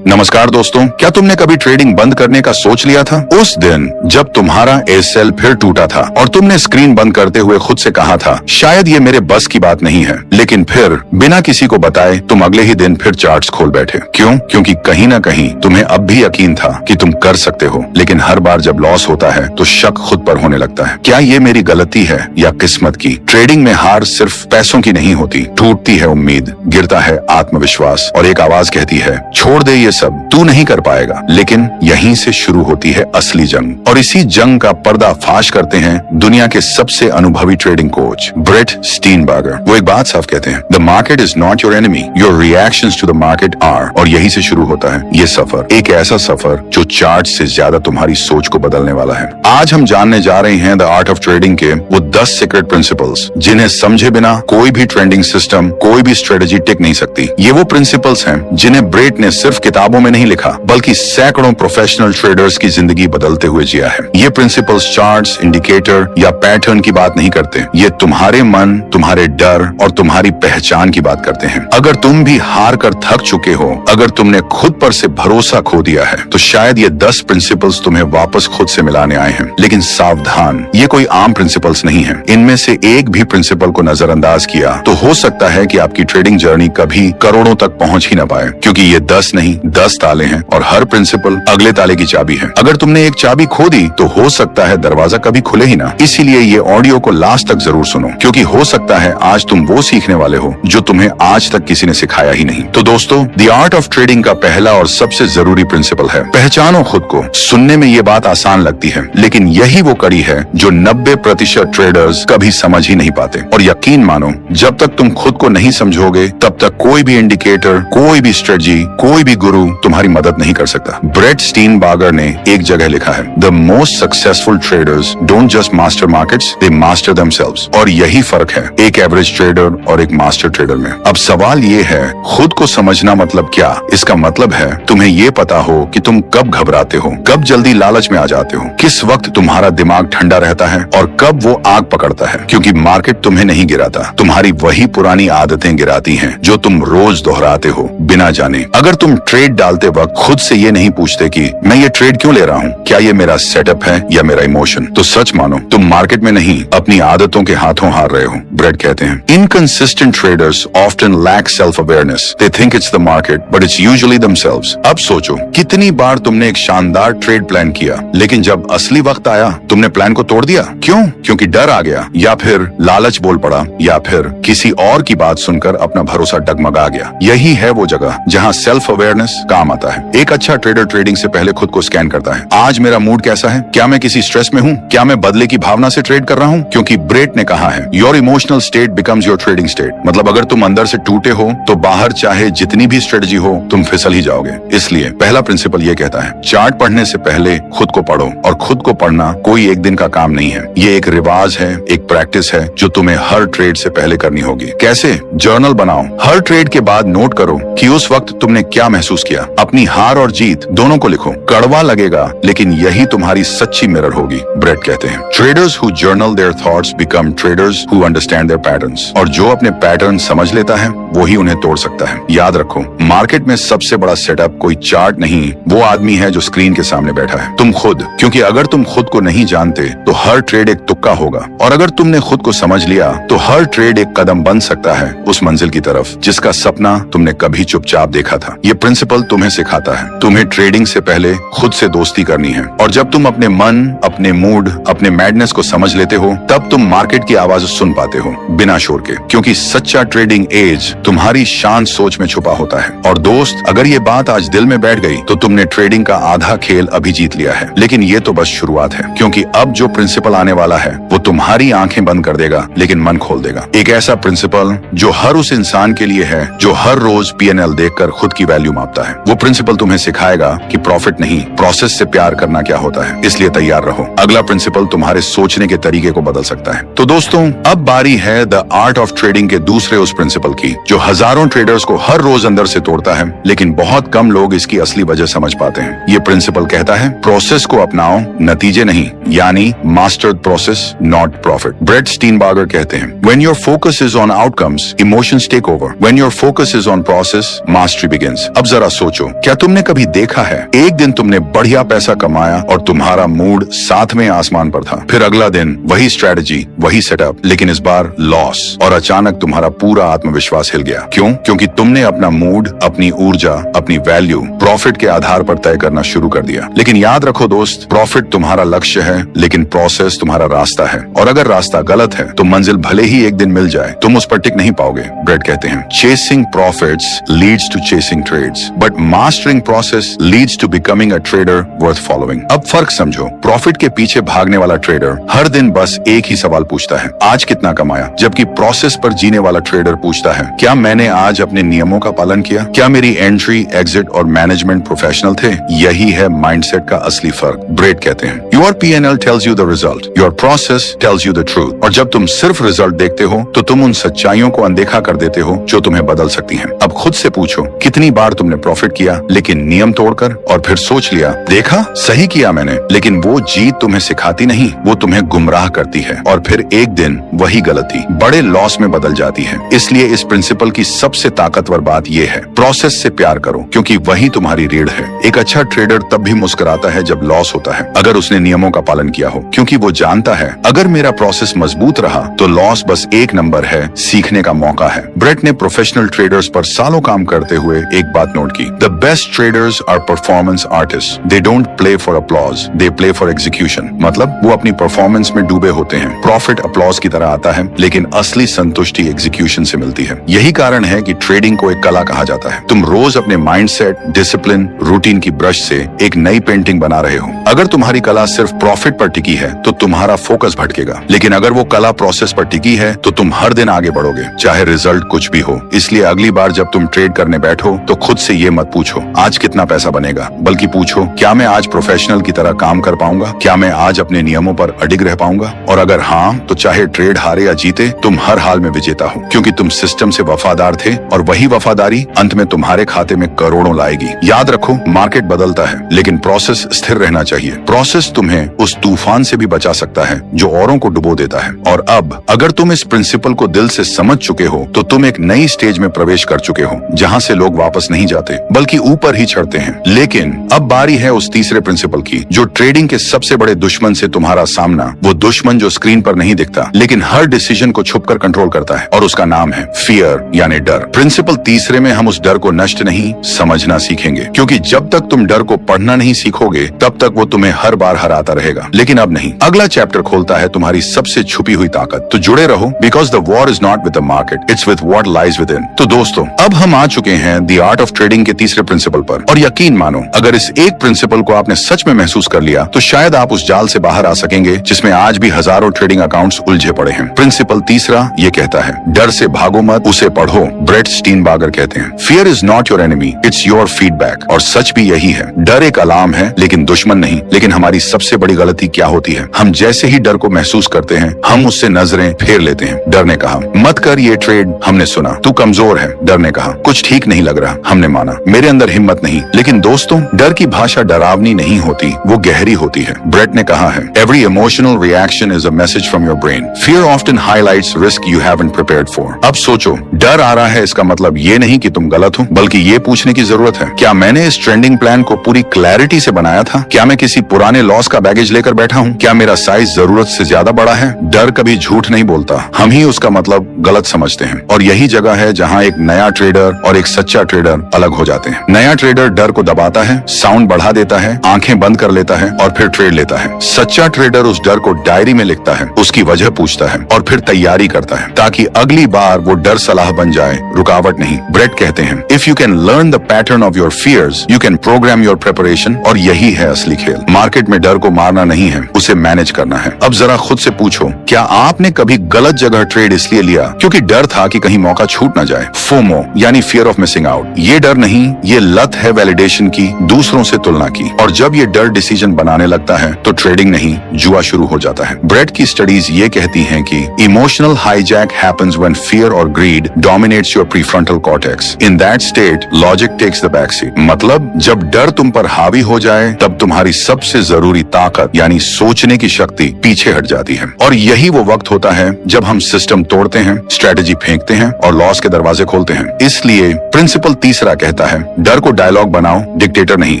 नमस्कार दोस्तों, क्या तुमने कभी ट्रेडिंग बंद करने का सोच लिया था? उस दिन जब तुम्हारा एसेल फिर टूटा था और तुमने स्क्रीन बंद करते हुए खुद से कहा था, शायद ये मेरे बस की बात नहीं है। लेकिन फिर बिना किसी को बताए तुम अगले ही दिन फिर चार्ट्स खोल बैठे। क्यों? क्योंकि कहीं ना कहीं तुम्हें अब भी यकीन था कि तुम कर सकते हो, लेकिन हर बार जब लॉस होता है तो शक खुद पर होने लगता है। क्या ये मेरी गलती है या किस्मत की? ट्रेडिंग में हार सिर्फ पैसों की नहीं होती, टूटती है उम्मीद, गिरता है आत्मविश्वास और एक आवाज कहती है, छोड़ दे ये सब, तू नहीं कर पाएगा। लेकिन यहीं से शुरू होती है असली जंग, और इसी जंग का पर्दाफाश करते हैं दुनिया के सबसे अनुभवी ट्रेडिंग कोच ब्रेट स्टीनबर्गर। वो एक बात साफ कहते हैं, the market is not your enemy, your reactions to the market are. और यही से शुरू होता है ये सफर, एक ऐसा सफर जो चार्ट से ज्यादा तुम्हारी सोच को बदलने वाला है। आज हम जानने जा रहे हैं द आर्ट ऑफ ट्रेडिंग के वो 10 सीक्रेट प्रिंसिपल्स जिन्हें समझे बिना कोई भी ट्रेडिंग सिस्टम, कोई भी स्ट्रेटेजी टिक नहीं सकती। ये वो प्रिंसिपल्स हैं जिन्हें ब्रेट ने सिर्फ किताबों में नहीं लिखा, बल्कि सैकड़ों प्रोफेशनल ट्रेडर्स की जिंदगी बदलते हुए जिया है। ये प्रिंसिपल्स चार्ट्स, इंडिकेटर या पैटर्न की बात नहीं करते, ये तुम्हारे मन, तुम्हारे डर और तुम्हारी पहचान की बात करते हैं। अगर तुम भी हार कर थक चुके हो, अगर तुमने खुद पर से भरोसा खो दिया है, तो शायद ये 10 प्रिंसिपल्स तुम्हें वापस खुद से मिलाने आए हैं। लेकिन सावधान, ये कोई आम प्रिंसिपल्स नहीं है। इनमें से एक भी प्रिंसिपल को नजरअंदाज किया तो हो सकता है कि आपकी ट्रेडिंग जर्नी कभी करोड़ों तक पहुंच ही ना पाए, क्योंकि ये 10 नहीं 10 ताले हैं और हर प्रिंसिपल अगले ताले की चाबी है। अगर तुमने एक चाबी खो दी तो हो सकता है दरवाजा कभी खुले ही ना। इसीलिए ये ऑडियो को लास्ट तक जरूर सुनो, क्योंकि हो सकता है आज तुम वो सीखने वाले हो जो तुम्हें आज तक किसी ने सिखाया ही नहीं। तो दोस्तों, द आर्ट ऑफ ट्रेडिंग का पहला और सबसे जरूरी प्रिंसिपल है, पहचानो खुद को। सुनने में ये बात आसान लगती है, लेकिन यही वो कड़ी है जो 90% ट्रेडर्स कभी समझ ही नहीं पाते। और यकीन मानो, जब तक तुम खुद को नहीं समझोगे तब तक कोई भी इंडिकेटर, कोई भी स्ट्रेटजी, कोई भी गुरु तुम्हारी मदद नहीं कर सकता। ब्रेट स्टीनबर्गर ने एक जगह लिखा है, the most successful traders don't just master markets, they master themselves. और यही फर्क है एक एवरेज ट्रेडर और एक मास्टर ट्रेडर में। अब सवाल ये है, खुद को समझना मतलब क्या? इसका मतलब है तुम्हें ये पता हो कि तुम कब घबराते हो, कब जल्दी लालच में आ जाते हो, किस वक्त तुम्हारा दिमाग ठंडा रहता है और कब वो आग पकड़ता है। क्योंकि मार्केट तुम्हें नहीं गिराता, तुम्हारी वही पुरानी आदतें गिराती हैं जो तुम रोज दोहराते हो बिना जाने। अगर तुम ट्रेड डालते वक्त खुद से ये नहीं पूछते कि मैं ये ट्रेड क्यों ले रहा हूँ, क्या ये मेरा सेटअप है या मेरा इमोशन, तो सच मानो तुम मार्केट में नहीं अपनी आदतों के हाथों हार रहे हो। ब्रेट कहते हैं, inconsistent traders often lack self awareness, they think it's the market but it's usually themselves. अब सोचो, कितनी बार तुमने एक शानदार ट्रेड प्लान किया, लेकिन जब असली वक्त आया तुमने प्लान को तोड़ दिया। क्यों? क्योंकि डर आ गया, या फिर लालच बोल पड़ा, या फिर किसी और की बात सुनकर अपना भरोसा डगमगा गया। यही है वो जगह जहाँ सेल्फ अवेयरनेस काम आता है। एक अच्छा ट्रेडर ट्रेडिंग से पहले खुद को स्कैन करता है, आज मेरा मूड कैसा है, क्या मैं किसी स्ट्रेस में हूँ, क्या मैं बदले की भावना से ट्रेड कर रहा हूँ। क्योंकि ब्रेट ने कहा है, your emotional state becomes your trading state. मतलब अगर तुम अंदर से टूटे हो तो बाहर चाहे जितनी भी स्ट्रेटजी हो तुम फिसल ही जाओगे। इसलिए पहला प्रिंसिपल ये कहता है, चार्ट पढ़ने से पहले खुद को पढ़ो। और खुद को पढ़ना कोई एक दिन का काम नहीं है, ये एक रिवाज है, एक प्रैक्टिस है जो तुम्हें हर ट्रेड से पहले करनी होगी। कैसे? जर्नल बनाओ, हर ट्रेड के बाद नोट करो कि उस वक्त तुमने क्या महसूस किया। अपनी हार और जीत दोनों को लिखो। कड़वा लगेगा, लेकिन यही तुम्हारी सच्ची मिरर होगी। ब्रेट कहते हैं, traders who journal their thoughts become traders who understand their patterns. और जो अपने पैटर्न समझ लेता है वो ही उन्हें तोड़ सकता है। याद रखो, मार्केट में सबसे बड़ा सेटअप कोई चार्ट नहीं, वो आदमी है जो स्क्रीन के सामने बैठा है, तुम खुद। क्योंकि अगर तुम खुद को नहीं जानते तो हर ट्रेड एक तुक्का होगा, और अगर तुमने खुद को समझ लिया तो हर ट्रेड एक कदम बन सकता है उस मंजिल की तरफ जिसका सपना तुमने कभी चुपचाप देखा था। ये प्रिंसिपल तुम्हें सिखाता है तुम्हें ट्रेडिंग से पहले खुद से दोस्ती करनी है। और जब तुम अपने मन, अपने मूड, अपने मैडनेस को समझ लेते हो, तब तुम मार्केट की आवाज सुन पाते हो बिना शोर के। क्योंकि सच्चा ट्रेडिंग एज तुम्हारी शांत सोच में छुपा होता है। और दोस्त, अगर ये बात आज दिल में बैठ गई तो तुमने ट्रेडिंग का आधा खेल अभी जीत लिया है। लेकिन ये तो बस शुरुआत है, क्योंकि अब जो प्रिंसिपल आने वाला है वो तुम्हारी आंखें बंद कर देगा लेकिन मन खोल देगा। एक ऐसा प्रिंसिपल जो हर उस इंसान के लिए है जो हर रोज पीएनएल देखकर खुद की वैल्यू मापता है। वो प्रिंसिपल तुम्हें सिखाएगा कि प्रॉफिट नहीं, प्रोसेस से प्यार करना क्या होता है। इसलिए तैयार रहो, अगला प्रिंसिपल तुम्हारे सोचने के तरीके को बदल सकता है। तो दोस्तों, अब बारी है द आर्ट ऑफ ट्रेडिंग के दूसरे उस प्रिंसिपल की जो हजारों ट्रेडर्स को हर रोज अंदर से तोड़ता है, लेकिन बहुत कम लोग इसकी असली वजह समझ पाते हैं। ये प्रिंसिपल कहता है, प्रोसेस को अपनाओ, नतीजे नहीं, यानी mastered process not profit. Brett Steenbarger कहते हैं, when your focus is on outcomes, emotions take over. When your focus is on process, mastery begins. अब जरा सोचो, क्या तुमने कभी देखा है एक दिन तुमने बढ़िया पैसा कमाया और तुम्हारा मूड सातवें आसमान पर था, फिर अगला दिन वही स्ट्रेटजी, वही सेटअप, लेकिन इस बार लॉस, और अचानक तुम्हारा पूरा आत्मविश्वास हिल गया। क्यों? क्योंकि तुमने अपना मूड, अपनी ऊर्जा, अपनी वैल्यू प्रॉफिट के आधार पर तय करना शुरू कर दिया। लेकिन याद रखो दोस्त, प्रॉफिट तुम्हारा लक्ष्य है, लेकिन प्रोसेस तुम्हारा रास्ता है। और अगर रास्ता गलत है तो मंजिल भले ही एक दिन मिल जाए, तुम उस पर टिक नहीं पाओगे। ब्रेट कहते हैं, chasing profits leads to chasing trades, but mastering process leads to becoming a trader worth following. अब फर्क समझो, प्रॉफिट के पीछे भागने वाला ट्रेडर हर दिन बस एक ही सवाल पूछता है, आज कितना कमाया, जबकि प्रोसेस पर जीने वाला ट्रेडर पूछता है, क्या मैंने आज अपने नियमों का पालन किया, क्या मेरी एंट्री, एग्जिट और मैनेजमेंट प्रोफेशनल थे। यही है माइंडसेट का असली फर्क। ब्रेट कहते हैं, your P&L tells you the result, your process tells you the truth. और जब तुम सिर्फ रिजल्ट देखते हो तो तुम उन सच्चाइयों को अनदेखा कर देते हो जो तुम्हें बदल सकती हैं। अब खुद से पूछो, कितनी बार तुमने प्रॉफिट किया लेकिन नियम तोड़कर, और फिर सोच लिया, देखा सही किया मैंने, लेकिन वो जीत तुम्हें सिखाती नहीं, वो तुम्हें गुमराह करती है, और फिर एक दिन वही गलती बड़े लॉस में बदल जाती है। इसलिए इस प्रिंसिपल की सबसे ताकतवर बात यह है, प्रोसेस से प्यार करो, क्योंकि वही तुम्हारी रीढ़ है। एक अच्छा ट्रेडर तब भी मुस्कुराता है जब लॉस होता है, अगर उसने नियमों का पालन किया हो, क्योंकि वो जानता है अगर मेरा प्रोसेस मजबूत रहा तो लॉस बस एक नंबर है, सीखने का मौका है। ब्रेट ने प्रोफेशनल ट्रेडर्स पर सालों काम करते हुए एक बात नोट की, the best traders are performance artist, they don't play for applause, they play for execution. मतलब वो अपनी परफॉर्मेंस में डूबे होते हैं। प्रॉफिट अपलॉज की तरह आता है, लेकिन असली संतुष्टि एग्जीक्यूशन से मिलती है। यही कारण है कि ट्रेडिंग को एक कला कहा जाता है। तुम रोज अपने माइंडसेट, डिसिप्लिन, रूटीन की ब्रश से एक नई पेंटिंग बना रहे हो। अगर तुम्हारी कला सिर्फ प्रॉफिट पर टिकी है तो तुम्हारा फोकस भटकेगा, लेकिन अगर वो कला प्रोसेस पर टिकी है तो तुम हर दिन आगे बढ़ोगे, चाहे रिजल्ट कुछ भी हो। इसलिए अगली बार जब तुम ट्रेड करने बैठो तो खुद से ये मत पूछो आज कितना पैसा बनेगा, बल्कि पूछो क्या मैं आज प्रोफेशनल की तरह काम कर पाऊंगा, क्या मैं आज अपने नियमों पर अडिग रह पाऊंगा। और अगर हाँ, तो चाहे ट्रेड हारे या जीते, तुम हर हाल में विजेता हो, क्योंकि तुम सिस्टम से वफादार थे, और वही वफादारी अंत में तुम्हारे खाते में करोड़ों लाएगी। याद रखो, मार्केट बदलता है, लेकिन प्रोसेस स्थिर रहना चाहिए। प्रोसेस तुम्हें उस तूफान से भी बचा सकता है जो औरों को डुबो देता है। और अब अगर तुम इस प्रिंसिपल को दिल से समझ चुके हो तो तुम एक नई स्टेज में प्रवेश कर चुके हो, जहां से लोग वापस नहीं जाते बल्कि ऊपर ही चढ़ते हैं। लेकिन अब बारी है उस तीसरे प्रिंसिपल की, जो ट्रेडिंग के सबसे बड़े दुश्मन से तुम्हारा सामना, वो दुश्मन जो स्क्रीन पर नहीं दिखता लेकिन हर डिसीजन को छुपकर कंट्रोल करता है, और उसका नाम है फियर, यानी डर। प्रिंसिपल तीसरे में हम उस डर को नष्ट नहीं, समझना सीखेंगे, क्योंकि जब तक तुम डर को पढ़ना नहीं सीखोगे तब तक वो तुम्हें हर बार हराता रहेगा। लेकिन अब नहीं, अगला चैप्टर खोलता है तुम्हारी सबसे छुपी हुई ताकत। तो जुड़े रहो, because the war is not with the market, it's with what lies with in. तो दोस्तों, अब हम आ चुके हैं द आर्ट ऑफ ट्रेडिंग के तीसरे प्रिंसिपल पर, और यकीन मानो, अगर इस एक प्रिंसिपल को आपने सच में महसूस कर लिया तो शायद आप उस जाल से बाहर आ सकेंगे जिसमें आज भी हजारों ट्रेडिंग अकाउंट्स उलझे पड़े हैं। प्रिंसिपल तीसरा ये कहता है, डर से भागो मत, उसे पढ़ो। ब्रेट स्टीनबागर कहते हैं, fear is not your enemy, it's your feedback. और सच भी यही है, डर एक अलार्म है लेकिन दुश्मन नहीं। लेकिन हमारी सबसे बड़ी गलती क्या होती है, हम जैसे ही डर को महसूस करते हैं हम उससे नजरें फेर लेते हैं। डर ने कहा मत कर ये ट्रेड, हमने सुना। तू कमजोर है, डर ने कहा। कुछ ठीक नहीं लग रहा, हमने माना। मेरे अंदर हिम्मत नहीं। लेकिन दोस्तों, डर की भाषा डरावनी नहीं होती, वो गहरी होती है। ब्रेट ने कहा है, every emotional reaction is a message from your brain, fear often highlights risk you haven't prepared for. अब सोचो, डर आ रहा है, इसका मतलब ये नहीं कि तुम गलत हो, बल्कि ये पूछने की जरूरत है, क्या मैंने इस ट्रेंडिंग प्लान को पूरी क्लैरिटी से बनाया था? क्या मैं किसी पुराने लॉस का बैगेज लेकर बैठा हूँ? क्या मेरा साइज जरूरत से ज्यादा बड़ा है? डर कभी झूठ नहीं बोलता, हम ही उसका मतलब गलत समझते हैं। और यही जगह है जहाँ एक नया ट्रेडर और एक सच्चा ट्रेडर अलग हो जाते हैं। नया ट्रेडर डर को दबाता है, साउंड बढ़ा देता है, आंखें बंद कर लेता है और फिर ट्रेड लेता है। सच्चा ट्रेडर उस डर को डायरी में लिखता है, उसकी वजह पूछता है और फिर तैयारी करता है, ताकि अगली बार वो डर सलाह बन जाए, रुकावट नहीं। ब्रेट कहते हैं, if you can learn the pattern of your fears, you can program your preparation. और यही है असली खेल। मार्केट में डर को मारना नहीं है, उसे मैनेज करना है। अब जरा खुद से पूछो, क्या आपने कभी गलत जगह ट्रेड इसलिए लिया क्योंकि डर था कि कहीं मौका छूट ना जाए? फोमो यानी फियर ऑफ मिसिंग आउट। ये डर नहीं, ये लत है वैलिडेशन की, दूसरों से तुलना की। और जब ये डर डिसीजन बनाने लगता है तो ट्रेडिंग नहीं, जुआ शुरू हो जाता है। ब्रेट की स्टडीज ये कहती हैं कि emotional hijack happens when fear और greed dominates your prefrontal cortex. In that state logic takes the back seat. मतलब जब डर तुम पर हावी हो जाए तब तुम्हारी सबसे जरूरी ताकत यानी सोचने की शक्ति पीछे हट जाती है। और यही वो वक्त होता है जब हम सिस्टम तोड़ते हैं, स्ट्रेटेजी फेंकते हैं और लॉस के दरवाजे खोलते हैं। इसलिए प्रिंसिपल तीसरा कहता है, डर को डायलॉग बनाओ, डिक्टेटर नहीं।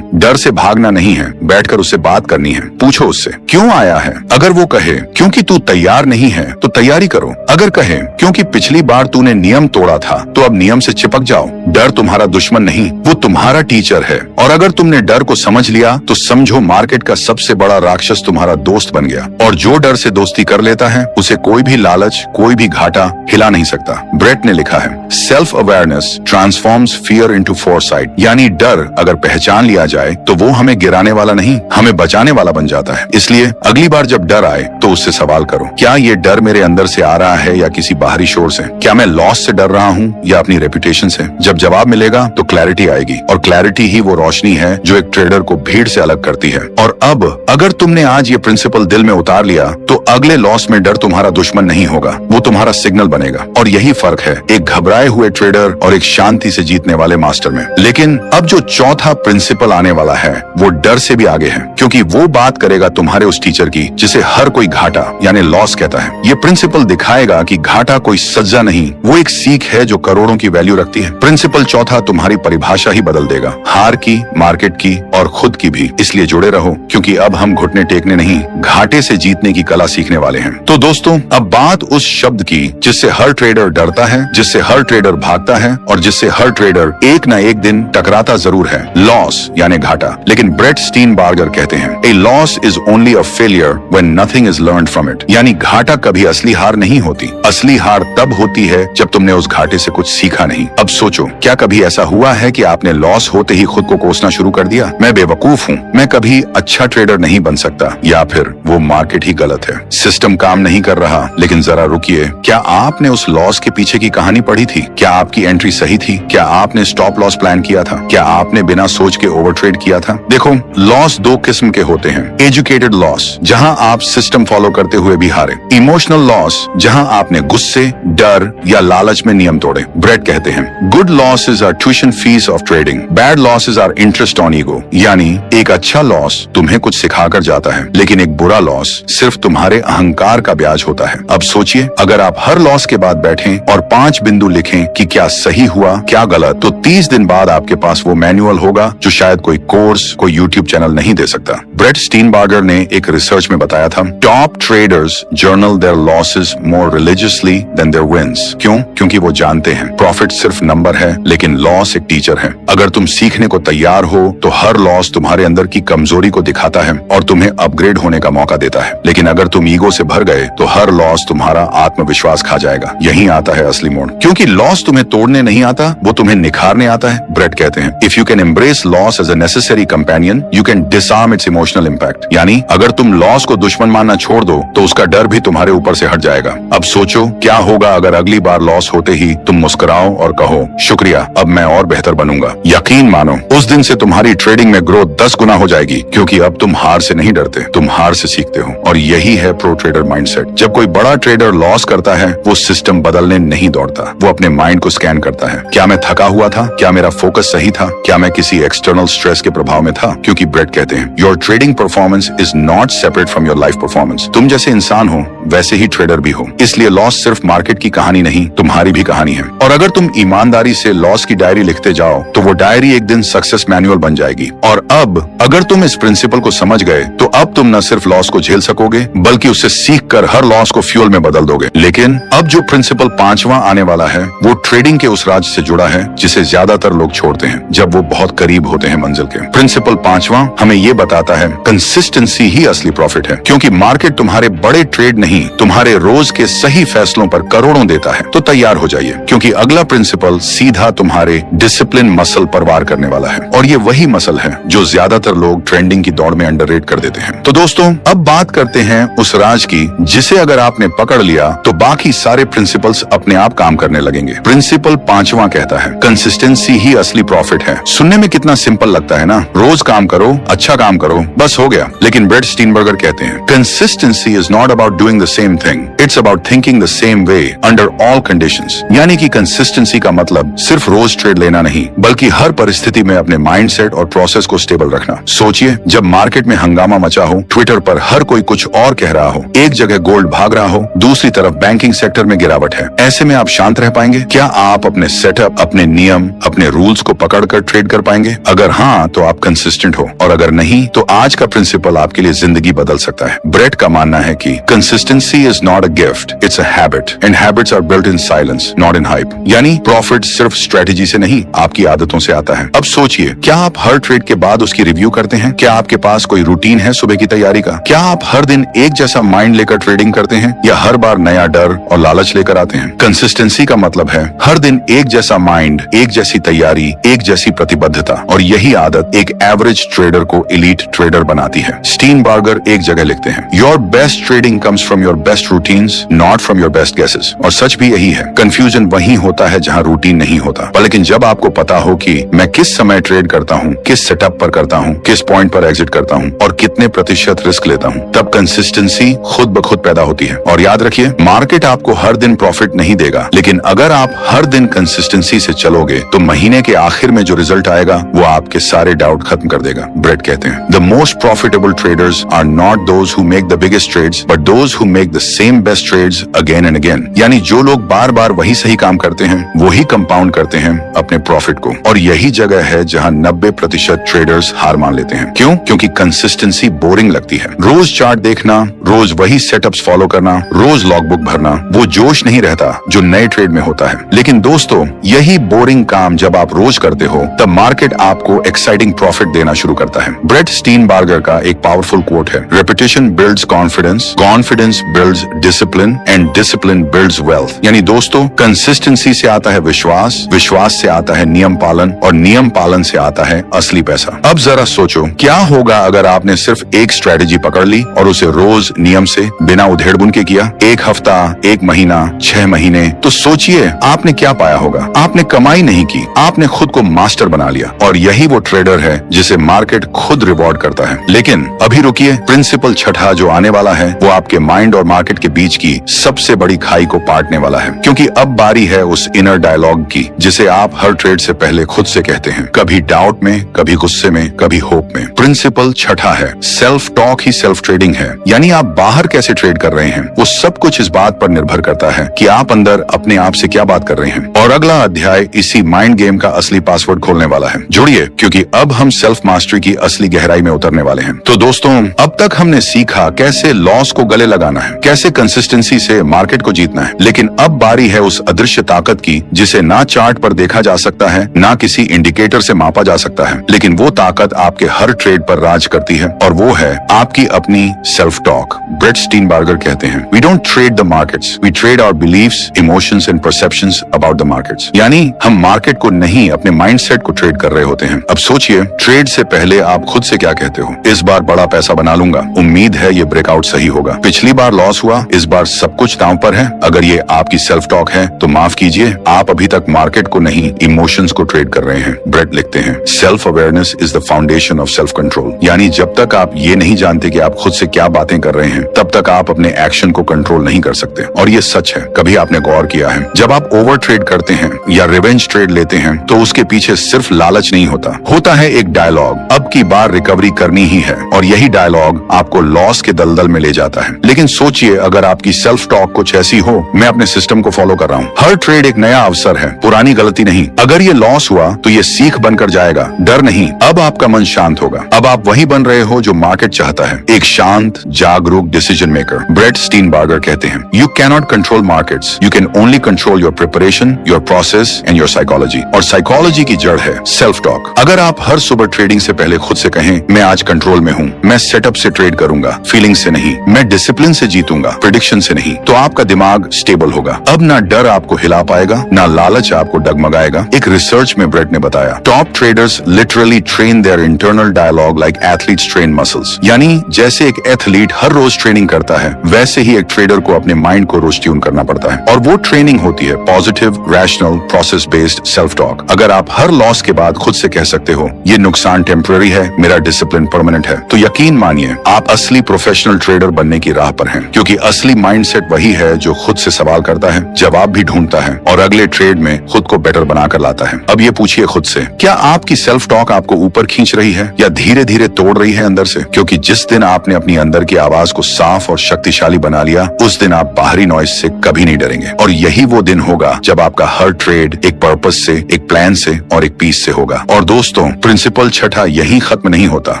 डर से भागना नहीं है, बैठकर उससे बात करनी है। पूछो उससे क्यों आया है। अगर वो कहे क्योंकि तू तैयार नहीं है तो तैयारी करो। अगर कहे क्योंकि पिछली बार तूने नियम तोड़ा था तो अब नियम से चिपक जाओ। डर तुम्हारा दुश्मन नहीं, वो तुम्हारा टीचर है। और अगर तुमने डर को समझ लिया तो समझो मार्केट का सबसे बड़ा राक्षस तुम्हारा दोस्त बन गया। और जो डर से दोस्ती कर लेता है उसे कोई भी लालच, कोई भी घाटा हिला नहीं सकता। ब्रेट ने लिखा है, self awareness transforms fear into foresight, यानी डर अगर पहचान लिया जाए तो वो हमें गिराने वाला नहीं, हमें बचाने वाला बन जाता है। इसलिए अगली बार जब डर आए तो उससे सवाल करो, क्या ये डर मेरे अंदर से आ रहा है या किसी बाहरी शोर से? क्या मैं लॉस से डर रहा हूँ या अपनी रेपुटेशन से? जब जवाब मिलेगा तो क्लैरिटी आएगी, और क्लैरिटी ही वो रोशनी है जो एक ट्रेडर को भीड़ से अलग करती है। और अब अगर तुमने आज ये प्रिंसिपल दिल में उतार लिया तो अगले लॉस में डर तुम्हारा दुश्मन नहीं होगा, वो तुम्हारा सिग्नल बनेगा। और यही फर्क है एक घबराए हुए ट्रेडर और एक शांति से जीतने वाले मास्टर में। लेकिन अब जो चौथा प्रिंसिपल आने वाला है वो डर से भी आगे है, क्योंकि वो बात करेगा तुम्हारे उस टीचर की जिसे हर कोई घाटा यानी लॉस कहता है। ये प्रिंसिपल दिखाएगा कि घाटा कोई सजा नहीं, वो एक सीख है जो करोड़ों की वैल्यू रखती है। प्रिंसिपल चौथा तुम्हारी परिभाषा ही बदल देगा, हार की, मार्केट की और खुद की भी। इसलिए जुड़े रहो, क्योंकि अब हम घुटने टेकने नहीं, घाटे से जीतने की कला सीखने वाले हैं। तो दोस्तों, अब बात उस शब्द की जिससे हर ट्रेडर डरता है, जिससे हर ट्रेडर भागता है और जिससे हर ट्रेडर एक न एक दिन टकराता जरूर है, लॉस यानी घाटा। लेकिन ब्रेट स्टीनबार्गर कहते हैं, a loss is only a failure when nothing is learned from it, यानी घाटा कभी असली हार नहीं होती। असली हार तब होती है जब तुमने उस घाटे से कुछ सीखा नहीं। अब सोचो, क्या कभी ऐसा हुआ है कि आपने लॉस होते ही खुद को कोसना शुरू कर दिया? मैं बेवकूफ हूँ, मैं कभी अच्छा ट्रेडर नहीं बन सकता, या फिर वो मार्केट ही गलत है, सिस्टम काम नहीं कर रहा। लेकिन जरा रुकिए, क्या आपने उस लॉस के पीछे की कहानी पढ़ी थी? क्या आपकी एंट्री सही थी? क्या आपने स्टॉप लॉस प्लान किया था? क्या आपने बिना सोच के ओवर ट्रेड किया था? देखो, लॉस दो किस्म के होते हैं, एजुकेटेड लॉस जहां आप सिस्टम फॉलो करते हुए भी हारे, इमोशनल लॉस जहां आपने गुस्से, डर या लालच में नियम तोड़े। ब्रेट कहते हैं, good losses are tuition fees of trading, bad losses are interest on ego, यानी एक अच्छा लॉस तुम्हें कुछ सिखाकर जाता है, लेकिन एक बुरा लॉस सिर्फ तुम्हारे अहंकार का ब्याज होता है। अब सोचिए, अगर आप हर लॉस के बाद बैठें और 5 बिंदु लिखें कि क्या सही हुआ, क्या गलत, तो 30 दिन बाद आपके पास वो मैनुअल होगा जो शायद कोई कोर्स, कोई यूट्यूब चैनल नहीं दे सकता। ब्रेट स्टीनबार्गर ने एक रिसर्च में बताया था, top traders journal their losses more religiously than their wins. क्यों? क्योंकि वो जानते हैं प्रॉफिट सिर्फ नंबर है, लेकिन लॉस एक टीचर है। अगर तुम सीखने को तैयार हो तो हर लॉस तुम्हारे अंदर की कमजोरी को दिखाता है और तुम्हें अपग्रेड होने का मौका देता है। लेकिन अगर तुम ईगो से भर गए तो हर लॉस तुम्हारा आत्मविश्वास खा जाएगा। यही आता है असली मोड़, क्योंकि लॉस तुम्हें तोड़ने नहीं आता, वो तुम्हें निखारने आता है। ब्रेट कहते हैं, if you can embrace loss as a necessary companion, you can disarm its emotional impact, यानी अगर तुम लॉस को दुश्मन मानना छोड़ दो तो उसका डर भी तुम्हारे ऊपर से हट जाएगा। अब सोचो, क्या होगा अगर अगली बार लॉस होते ही तुम मुस्कुराओ और कहो, शुक्रिया, अब मैं और बेहतर बनूंगा। यकीन मानो, उस दिन से तुम्हारी ट्रेडिंग में ग्रोथ 10 गुना हो जाएगी, क्योंकि अब तुम हार से नहीं डरते, तुम हार से सीखते हो। और यही है प्रो ट्रेडर माइंडसेट। जब कोई बड़ा ट्रेडर लॉस करता है, वो सिस्टम बदलने नहीं दौड़ता, वो अपने माइंड को स्कैन करता है। क्या मैं थका हुआ था? क्या मेरा फोकस सही था? क्या मैं किसी एक्सटर्नल स्ट्रेस के प्रभाव में था? क्योंकि ब्रेट कहते हैं, your trading performance is not separate from your life performance. तुम जैसे इंसान हो वैसे ही ट्रेडर भी हो, इसलिए लॉस सिर्फ मार्केट की कहानी नहीं, तुम्हारी भी कहानी है। और अगर तुम ईमानदारी से लॉस की डायरी लिखते जाओ तो वो डायरी एक दिन सक्सेस मैनुअल बन जाएगी। और अब अगर तुम इस प्रिंसिपल को समझ गए तो अब तुम न सिर्फ लॉस को झेल सकोगे, बल्कि उससे सीख कर हर लॉस को फ्यूल में बदल दोगे। लेकिन अब जो प्रिंसिपल 5वां आने वाला है वो ट्रेडिंग के उस राज से जुड़ा है जिसे ज्यादातर लोग छोड़ते हैं जब वो बहुत करीब होते हैं मंजिल के। प्रिंसिपल 5वां हमें ये बताता है, कंसिस्टेंसी ही असली प्रॉफिट है, क्योंकि मार्केट तुम्हारे बड़े ट्रेड नहीं, तुम्हारे रोज के सही फैसलों पर करोड़ों देता है। तो तैयार हो जाइए, क्योंकि अगला प्रिंसिपल सीधा तुम्हारे डिसिप्लिन मसल पर वार करने वाला है। और ये वही मसल है जो ज्यादातर लोग ट्रेंडिंग की दौड़ में अंडररेट कर देते हैं। तो दोस्तों, अब बात करते हैं उस उस राज की जिसे अगर आपने पकड़ लिया तो बाकी सारे प्रिंसिपल्स अपने आप काम करने लगेंगे। प्रिंसिपल 5वां कहता है कंसिस्टेंसी ही असली प्रॉफिट है। सुनने में कितना सिंपल लगता है ना, रोज काम करो, अच्छा काम करो, बस हो गया। लेकिन ब्रेट स्टीनबर्गर कहते हैं consistency is not about doing the same thing, it's about thinking the same way under all conditions. यानी कि कंसिस्टेंसी का मतलब सिर्फ रोज ट्रेड लेना नहीं, बल्कि हर परिस्थिति में अपने माइंडसेट और प्रोसेस को स्टेबल रखना। सोचिए, जब मार्केट में हंगामा मचा हो, ट्विटर पर हर कोई कुछ और कह रहा हो, एक जगह गोल्ड भाग रहा हो, दूसरी तरफ बैंकिंग सेक्टर में गिरावट है, ऐसे में आप शांत रह पाएंगे? क्या आप अपने सेटअप, अपने नियम, अपने रूल्स को पकड़कर ट्रेड कर पाएंगे? अगर हाँ, तो आप कंसिस्टेंट हो, और अगर नहीं, तो आज का प्रिंसिपल आपके लिए जिंदगी बदल सकता है। ब्रेट का मानना है कि consistency is not a gift, it's a habit, and habits are built in silence, not in hype. यानी प्रॉफिट सिर्फ स्ट्रेटेजी से नहीं, आपकी आदतों से आता है। अब सोचिए, क्या आप हर ट्रेड के बाद उसकी रिव्यू करते हैं? क्या आपके पास कोई रूटीन है सुबह की तैयारी का? क्या आप हर दिन एक जैसा माइंड लेकर ट्रेडिंग करते हैं, या हर बार नया डर और लालच लेकर आते हैं? कंसिस्टेंसी का मतलब है हर दिन एक जैसा माइंड, एक जैसी तैयारी, एक जैसी प्रतिबद्धता, और यही आदत एक एवरेज ट्रेडर को एलीट ट्रेडर बनाती है। स्टीनबर्गर एक जगह लिखते हैं, your best trading comes from your best routines, not from your best guesses. और सच भी यही है, कंफ्यूजन वहीं होता है जहां रूटीन नहीं होता। लेकिन जब आपको पता हो कि मैं किस समय ट्रेड करता हूं, किस सेटअप पर करता हूं, किस पॉइंट पर एग्जिट करता हूं और कितने प्रतिशत रिस्क लेता हूं, तब कंसिस्टेंसी खुद ब खुद पैदा होती है। और याद रखिए, मार्केट आपको हर दिन प्रॉफिट नहीं देगा, लेकिन अगर आप हर दिन कंसिस्टेंसी से चलोगे तो महीने के आखिर में जो रिजल्ट आएगा वो आपके सारे डाउट खत्म कर देगा। ब्रेट कहते हैं the most profitable traders are not those who make the biggest trades, but those who make the same best trades again and again. यानी जो लोग बार बार वही सही काम करते हैं, वही कंपाउंड करते हैं अपने प्रॉफिट को। और यही जगह है जहां 90% ट्रेडर्स हार मान लेते हैं। क्यों? क्योंकि कंसिस्टेंसी बोरिंग लगती है। रोज चार्ट देखना, रोज वही सेटअप्स फॉलो करना, रोज लॉगबुक भरना, वो जोश नहीं रहता जो नए ट्रेड में होता है। लेकिन दोस्तों, यही बोरिंग काम जब आप रोज करते हो, तब मार्केट आपको एक्साइटिंग प्रॉफिट देना शुरू करता है। ब्रेट स्टीनबर्गर का एक पावरफुल कोट है, reputation builds confidence, confidence builds discipline, and discipline builds wealth. यानी दोस्तों, कंसिस्टेंसी से आता है विश्वास, विश्वास से आता है नियम पालन, और नियम पालन से आता है असली पैसा। अब जरा सोचो, क्या होगा अगर आपने सिर्फ एक स्ट्रेटेजी पकड़ ली और उसे रोज नियम से बिना उधेड़-बुन के किया? एक हफ्ता, एक महीना, 6 महीने, तो सोचिए आपने क्या पाया होगा। आपने कमाई नहीं की, आपने खुद को मास्टर बना लिया। और यही वो ट्रेडर है जिसे मार्केट खुद रिवॉर्ड करता है। लेकिन अभी रुकिए, प्रिंसिपल छठा जो आने वाला है वो आपके माइंड और मार्केट के बीच की सबसे बड़ी खाई को पाटने वाला है। क्योंकि अब बारी है उस इनर डायलॉग की जिसे आप हर ट्रेड से पहले खुद से कहते हैं, कभी डाउट में, कभी गुस्से में, कभी होप में। प्रिंसिपल छठा है, सेल्फ टॉक ही सेल्फ ट्रेडिंग है। यानी आप बाहर कैसे ट्रेड कर रहे हैं, वो सब कुछ इस बात पर निर्भर करता है कि आप अंदर अपने आप से क्या बात कर रहे हैं। और अगला अध्याय इसी माइंड गेम का असली पासवर्ड खोलने वाला है। जुड़िए, क्योंकि अब हम सेल्फ मास्टरी की असली गहराई में उतरने वाले हैं। तो दोस्तों, अब तक हमने सीखा कैसे लॉस को गले लगाना है, कैसे कंसिस्टेंसी से मार्केट को जीतना है। लेकिन अब बारी है उस अदृश्य ताकत की जिसे ना चार्ट पर देखा जा सकता है, ना किसी इंडिकेटर से मापा जा सकता है, लेकिन वो ताकत आपके हर ट्रेड पर राज करती है, और वो है आपकी अपनी सेल्फ टॉक। ब्रेट स्टीनबर्गर कहते हैं, we don't trade the markets, we trade our beliefs, emotions and perceptions about the markets. यानी हम मार्केट को नहीं, अपने माइंडसेट को ट्रेड कर रहे होते हैं। अब सोचिए, ट्रेड से पहले आप खुद से क्या कहते हो? इस बार बड़ा पैसा बना लूंगा, उम्मीद है ये ब्रेकआउट सही होगा, पिछली बार लॉस हुआ, इस बार सब कुछ दांव पर है। अगर ये आपकी सेल्फ टॉक है तो माफ कीजिए, आप अभी तक मार्केट को नहीं, इमोशंस को ट्रेड कर रहे हैं। ब्रेट लिखते हैं, self awareness is the foundation of self control. यानी जब तक आप ये नहीं जानते कि आप खुद से क्या बातें कर रहे हैं, तब तक आप अपने एक्शन को कंट्रोल नहीं कर सकते। और ये सच है, कभी आपने गौर किया है, जब आप ओवर ट्रेड करते हैं या रिवेंज ट्रेड लेते हैं तो उसके पीछे सिर्फ लालच नहीं होता, होता है एक डायलॉग, अब की बार रिकवरी करनी ही है। और यही डायलॉग आपको लॉस के दलदल में ले जाता है। लेकिन सोचिए, अगर आपकी सेल्फ टॉक कुछ ऐसी हो, मैं अपने सिस्टम को फॉलो कर रहा हूँ, हर ट्रेड एक नया अवसर है, पुरानी गलती नहीं। अगर ये लॉस हुआ तो ये सीख बनकर जाएगा, डर नहीं। अब आपका मन शांत होगा, अब आप वही बन रहे हो जो मार्केट चाहता है, एक शांत, जागरूक डिसीजन मेकर। ब्रेट स्टीनबर्गर कहते हैं, you cannot control markets, you can only control your preparation, your process and your psychology. और साइकोलॉजी की जड़ है सेल्फ टॉक। अगर आप हर सुबह ट्रेडिंग से पहले खुद से कहें, मैं आज कंट्रोल में हूँ, मैं सेटअप से ट्रेड करूंगा, फीलिंग से नहीं, मैं डिसिप्लिन से जीतूंगा, प्रेडिक्शन से नहीं, तो आपका दिमाग स्टेबल होगा। अब ना डर आपको हिला पाएगा, ना लालच आपको डगमगाएगा। एक रिसर्च में ब्रेट ने बताया, top traders literally train their internal dialogue like athletes train muscles. यानी जैसे एक एथलीट हर रोज ट्रेनिंग करता है, वैसे ही एक ट्रेडर को अपने माइंड को रोज ट्यून करना पड़ता है। और वो ट्रेनिंग होती है positive, rational, process based self talk. अगर आप हर लॉस के बाद खुद से कह सकते हो ये नुकसान टेम्पररी है, मेरा डिसिप्लिन परमानेंट है, तो यकीन मानिए आप असली प्रोफेशनल ट्रेडर बनने की राह पर हैं। क्योंकि असली माइंडसेट वही है जो खुद से सवाल करता है, जवाब भी ढूंढता है और अगले ट्रेड में खुद को बेटर बनाकर लाता है। अब ये पूछिए खुद से, क्या आपकी सेल्फ टॉक आपको ऊपर खींच रही है या धीरे धीरे तोड़ रही है अंदर से? क्योंकि जिस दिन आपने अपनी अंदर की आवाज को साफ और शक्तिशाली बना लिया, उस दिन आप बाहरी नॉइज से कभी नहीं डरेंगे। और यही वो दिन होगा जब आपका हर ट्रेड एक पर्पस से, एक प्लान से और एक पीस से होगा। और दोस्तों, प्रिंसिपल छठा यही खत्म नहीं होता,